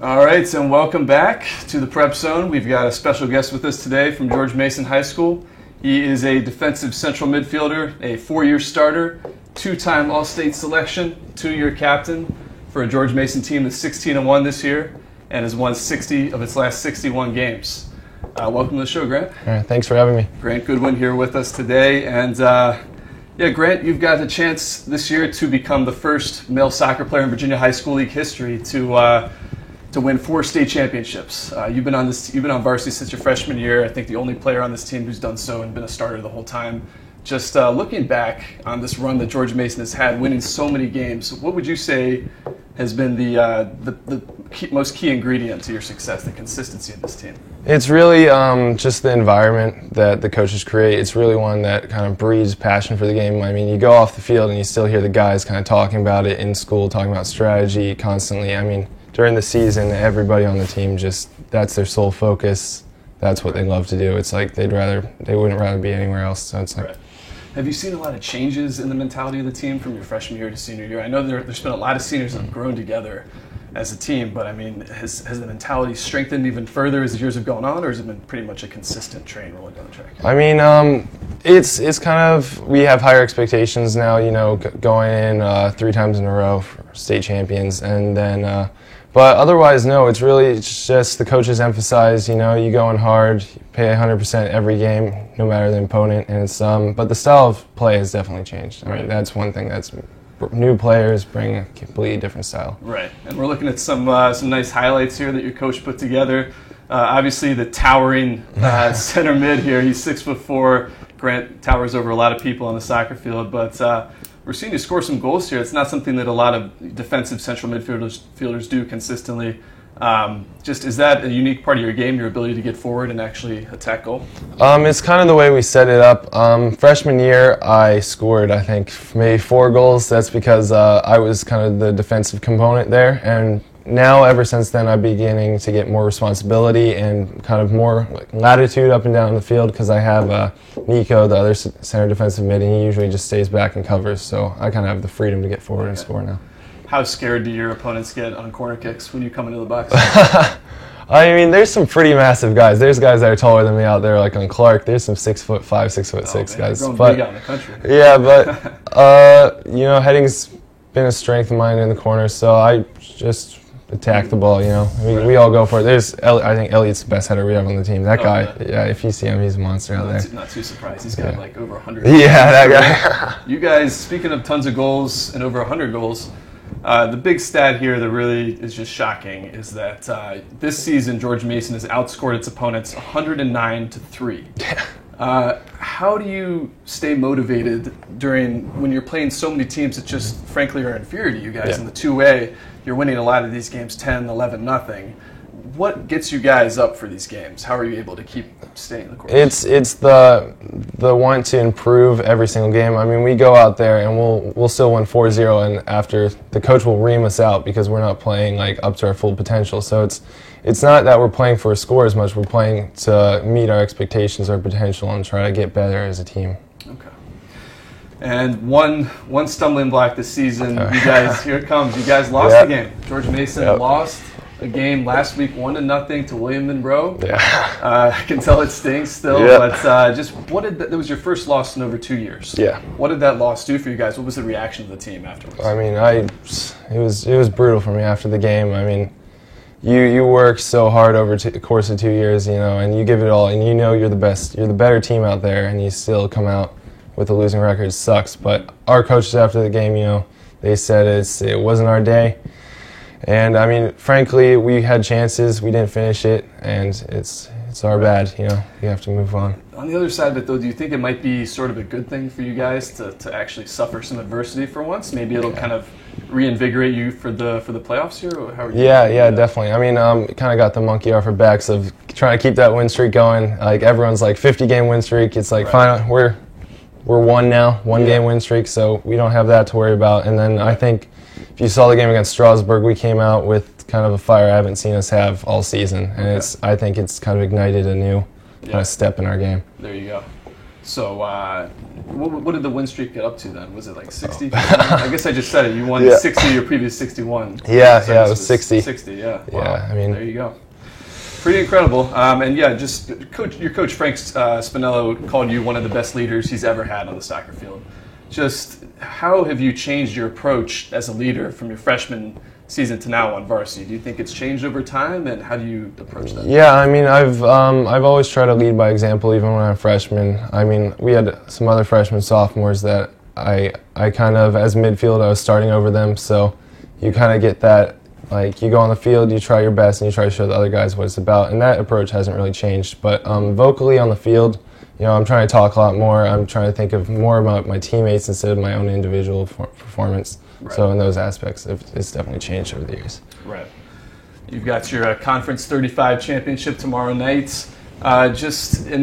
All right, and welcome back to the Prep Zone. We've got a special guest with us today from George Mason High School. He is a defensive central midfielder, a four-year starter, two-time All-State selection, two-year captain for a George Mason team that's 16-1 this year and has won 60 of its last 61 games. Welcome to the show, Grant. All right, thanks for having me. Grant Goodwin here with us today. And Grant, you've got a chance this year to become the first male soccer player in Virginia High School League history to win 4 state championships. You've been on varsity since your freshman year. I think the only player on this team who's done so and been a starter the whole time. Just looking back on this run that George Mason has had, winning so many games, what would you say has been the most key ingredient to your success, the consistency of this team? It's really just the environment that the coaches create. It's really one that kind of breeds passion for the game. I mean, you go off the field and you still hear the guys kind of talking about it in school, talking about strategy constantly. I mean, during the season, everybody on the team that's their sole focus. That's what they love to do. It's like they wouldn't rather be anywhere else. So it's like. Right. Have you seen a lot of changes in the mentality of the team from your freshman year to senior year? I know there's been a lot of seniors that have grown together as a team, but I mean, has the mentality strengthened even further as the years have gone on, or has it been pretty much a consistent train rolling down the track? I mean, it's kind of, we have higher expectations now, you know, going in 3 times in a row for state champions, and then, but otherwise, no, it's just the coaches emphasize, you know, you go in hard, you pay 100% every game, no matter the opponent, and it's, but the style of play has definitely changed. I mean, that's one thing that's, new players bring a completely different style. Right, and we're looking at some nice highlights here that your coach put together. Obviously, the towering center mid here, he's 6'4". Grant towers over a lot of people on the soccer field, but we're seeing you score some goals here. It's not something that a lot of defensive central midfielders do consistently. Is that a unique part of your game, your ability to get forward and actually attack goal? It's kind of the way we set it up. Freshman year, I scored, I think, maybe 4 goals. That's because I was kind of the defensive component there. And now, ever since then, I'm beginning to get more responsibility and kind of more latitude up and down the field because I have Nico, the other center defensive mid, and he usually just stays back and covers. So I kind of have the freedom to get forward and score now. How scared do your opponents get on corner kicks when you come into the box? I mean, there's some pretty massive guys. There's guys that are taller than me out there, like on Clark. There's some 6'5", 6'6" guys. You're going big out in the country. Yeah, but you know, heading's been a strength of mine in the corner, so I just attack the ball. You know, we all go for it. I think Elliot's the best header we have on the team. That guy, yeah, if you see him, he's a monster out there. Not too surprised. He's got like over 100. Yeah, that guy. You guys, speaking of tons of goals and over 100 goals. The big stat here that really is just shocking is that this season George Mason has outscored its opponents 109-3. How do you stay motivated when you're playing so many teams that just frankly are inferior to you guys in the 2A? You're winning a lot of these games 10, 11, nothing. What gets you guys up for these games? How are you able to keep staying the course? It's the want to improve every single game. I mean, we go out there and we'll still win 4-0, and after the coach will ream us out because we're not playing like up to our full potential. So it's not that we're playing for a score as much. We're playing to meet our expectations, our potential, and try to get better as a team. Okay. And one stumbling block this season, you guys, here it comes. You guys lost the game. George Mason lost a game last week 1-0 to William Monroe. I can tell it stings still, but that was your first loss in over 2 years. What did that loss do for you guys? What was the reaction of the team afterwards? I mean, it was brutal for me after the game. I mean, you work so hard over the course of 2 years, you know, and you give it all, and you know you're the best, you're the better team out there, and you still come out with a losing record. It sucks. But our coaches after the game, you know, they said it wasn't our day. And I mean, frankly, we had chances, we didn't finish it, and it's our bad, you know, we have to move on. On the other side of it though, do you think it might be sort of a good thing for you guys to actually suffer some adversity for once? Maybe it'll kind of reinvigorate you for the playoffs here? Or how are you definitely. I mean, kind of got the monkey off our backs of trying to keep that win streak going. Like everyone's like 50-game win streak. It's like fine, we're one now, one-game win streak, so we don't have that to worry about. And then I think if you saw the game against Strasburg, we came out with kind of a fire I haven't seen us have all season, and I think it's kind of ignited a new kind of step in our game. There you go. So, what did the win streak get up to then? Was it like 60? I guess I just said it. You won 60 your previous 61. Yeah, it was 60. 60, yeah. Wow. Yeah, I mean, there you go. Pretty incredible. And yeah, just your coach Frank Spinello called you one of the best leaders he's ever had on the soccer field. Just how have you changed your approach as a leader from your freshman season to now on varsity? Do you think it's changed over time, and how do you approach that? Yeah, I mean, I've always tried to lead by example, even when I'm a freshman. I mean, we had some other freshmen, sophomores that I kind of, as midfield, I was starting over them, so you kind of get that, like, you go on the field, you try your best, and you try to show the other guys what it's about, and that approach hasn't really changed. But vocally on the field, you know, I'm trying to talk a lot more. I'm trying to think of more about my teammates instead of my own individual performance. Right. So in those aspects, it's definitely changed over the years. Right. You've got your Conference 35 championship tomorrow night. And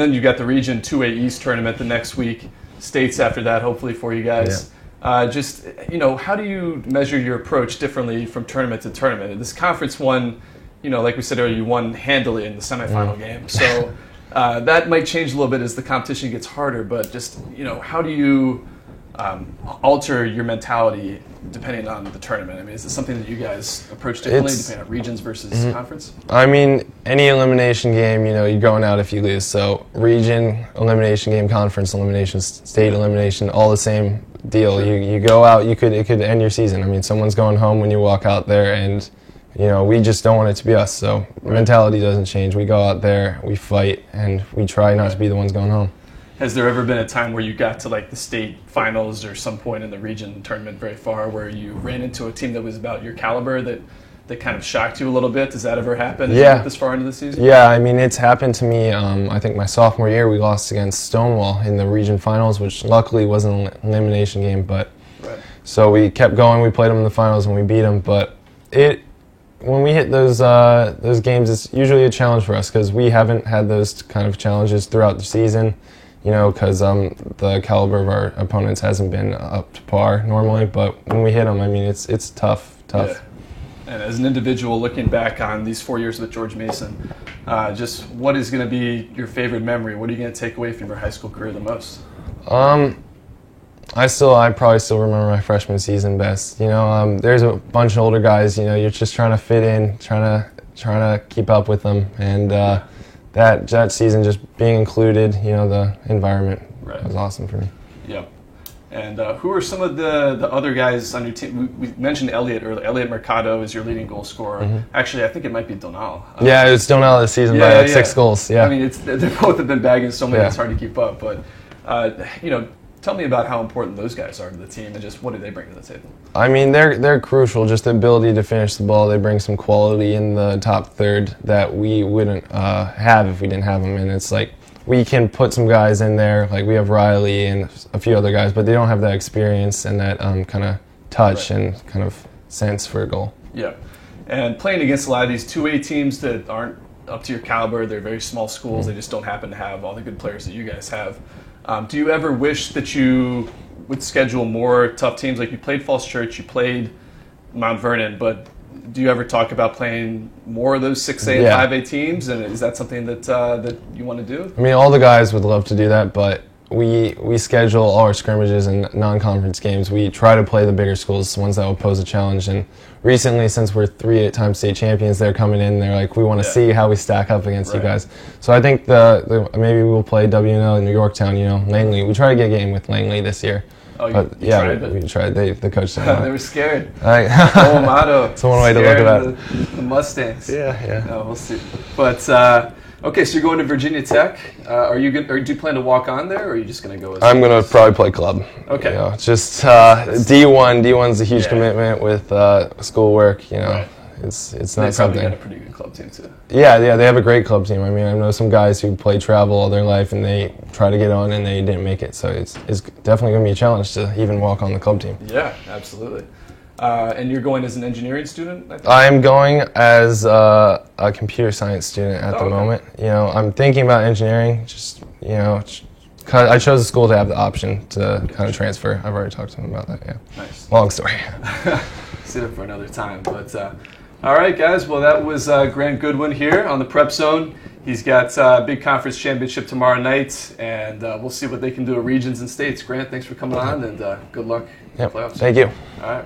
then you've got the Region 2A East tournament the next week. States after that, hopefully, for you guys. Yeah. How do you measure your approach differently from tournament to tournament? This conference one, like we said earlier, you won handily in the semifinal game. So that might change a little bit as the competition gets harder, but just, how do you alter your mentality depending on the tournament? I mean, is it something that you guys approach differently depending on regions versus conference? I mean, any elimination game, you're going out if you lose. So region, elimination game, conference, elimination, state elimination, all the same deal. Sure. You go out, it could end your season. I mean, someone's going home when you walk out there, and we just don't want it to be us. So mentality doesn't change. We go out there, we fight, and we try not to be the ones going home. Has there ever been a time where you got to like the state finals or some point in the region tournament very far where you ran into a team that was about your caliber that kind of shocked you a little bit? Does that ever happen? Yeah. This far into the season? Yeah, I mean, it's happened to me. I think my sophomore year we lost against Stonewall in the region finals, which luckily wasn't an elimination game. But so we kept going. We played them in the finals and we beat them. But when we hit those games, it's usually a challenge for us because we haven't had those kind of challenges throughout the season. Because the caliber of our opponents hasn't been up to par normally. But when we hit them, I mean, it's tough. Yeah. And as an individual looking back on these 4 years with George Mason, just what is going to be your favorite memory? What are you going to take away from your high school career the most? I probably still remember my freshman season best. There's a bunch of older guys. You're just trying to fit in, trying to keep up with them, and that season, just being included, the environment was awesome for me. Yep. And who are some of the other guys on your team? We mentioned Elliot earlier. Elliot Mercado is your leading goal scorer. Mm-hmm. Actually, I think it might be Donal. Yeah, it's Donal this season by 6 goals. Yeah. I mean, they both have been bagging so many, it's hard to keep up. But, tell me about how important those guys are to the team and just what do they bring to the table? I mean, they're crucial. Just the ability to finish the ball. They bring some quality in the top third that we wouldn't have if we didn't have them. And it's like we can put some guys in there, like we have Riley and a few other guys, but they don't have that experience and that kind of touch and kind of sense for a goal. Yeah. And playing against a lot of these 2A teams that aren't up to your caliber, they're very small schools. They just don't happen to have all the good players that you guys have. Do you ever wish that you would schedule more tough teams? Like you played Falls Church, you played Mount Vernon, but do you ever talk about playing more of those 6A and 5A teams? And is that something that you want to do? I mean, all the guys would love to do that, but we schedule all our scrimmages and non-conference games. We try to play the bigger schools, the ones that will pose a challenge. And recently, since we're 3-time state champions, they're coming in. They're like, we want to see how we stack up against you guys. So I think maybe we'll play WNL in Yorktown. Langley. We try to get a game with Langley this year. Oh, you tried? We tried. The coach said they were scared. Whole motto. It's one way to look at it. The Mustangs. Yeah. No, we'll see. But okay, so you're going to Virginia Tech. Do you plan to walk on there, or are you just going to go? I'm going to probably play club. Okay. Just D1. D1's a huge commitment with schoolwork. It's not something. They got a pretty good club team too. Yeah, they have a great club team. I mean, I know some guys who play travel all their life and they try to get on and they didn't make it. So it's definitely going to be a challenge to even walk on the club team. Yeah, absolutely. And you're going as an engineering student, I think? I'm going as a computer science student at the moment. I'm thinking about engineering. Cause I chose a school to have the option to kind of transfer. I've already talked to them about that. Yeah. Nice. Long story. Sit up for another time, but. All right, guys. Well, that was Grant Goodwin here on the Prep Zone. He's got a big conference championship tomorrow night, and we'll see what they can do at regions and states. Grant, thanks for coming on, and good luck in the playoffs. Thank you. All right.